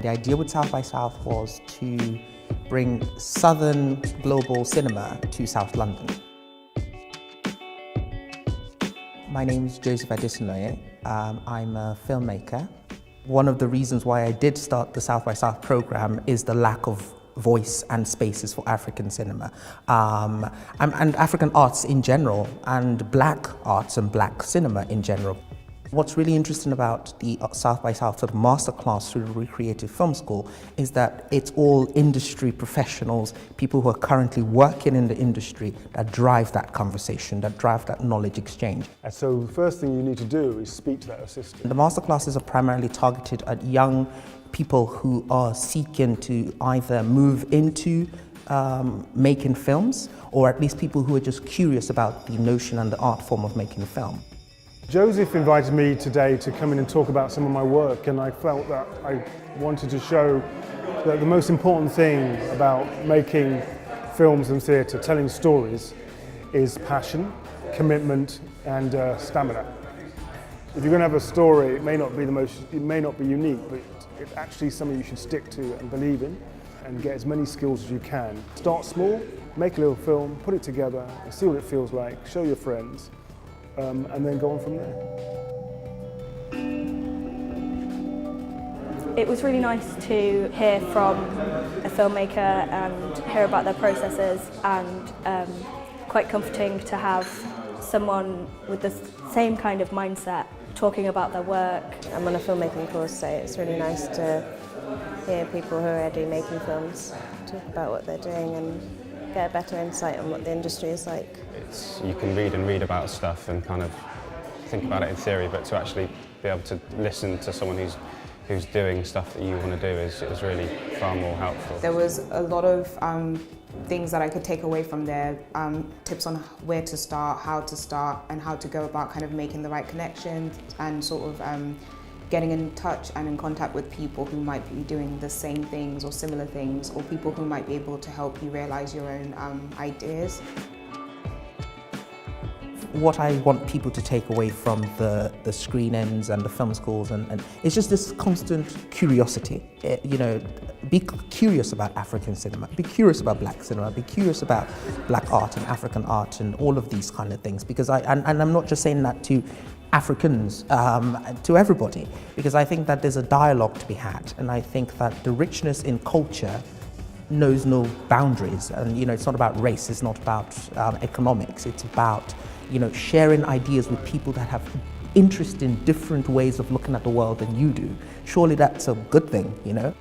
The idea with South by South was to bring southern global cinema to South London. My name is Joseph Adesinoye. I'm a filmmaker. One of the reasons why I did start the South by South program is the lack of voice and spaces for African cinema and African arts in general, and black arts and black cinema in general. What's really interesting about the South by South sort of masterclass through the Recreative Film School is that it's all industry professionals, people who are currently working in the industry, that drive that conversation, that drive that knowledge exchange. And so the first thing you need to do is speak to that assistant. The masterclasses are primarily targeted at young people who are seeking to either move into making films, or at least people who are just curious about the notion and the art form of making film. Joseph invited me today to come in and talk about some of my work, and I felt that I wanted to show that the most important thing about making films and theatre, telling stories, is passion, commitment and stamina. If you're going to have a story, it may not be unique, but it's actually something you should stick to and believe in and get as many skills as you can. Start small, make a little film, put it together and see what it feels like, show your friends. And then go on from there. It was really nice to hear from a filmmaker and hear about their processes, and quite comforting to have someone with the same kind of mindset talking about their work. I'm on a filmmaking course, so it's really nice to hear people who are already making films talk about what they're doing and get a better insight on what the industry is like. You can read about stuff and kind of think about it in theory, but to actually be able to listen to someone who's doing stuff that you want to do is really far more helpful. There was a lot of things that I could take away from there, tips on where to start, how to start, and how to go about kind of making the right connections and sort of getting in touch and in contact with people who might be doing the same things or similar things, or people who might be able to help you realize your own ideas. What I want people to take away from the screenings and the film schools and it's just this constant curiosity. You know, be curious about African cinema, be curious about black cinema, be curious about black art and African art and all of these kind of things, because I'm not just saying that to Africans, to everybody, because I think that there's a dialogue to be had, and I think that the richness in culture knows no boundaries. And you know, it's not about race, it's not about economics, it's about, you know, sharing ideas with people that have interest in different ways of looking at the world than you do. Surely that's a good thing, you know?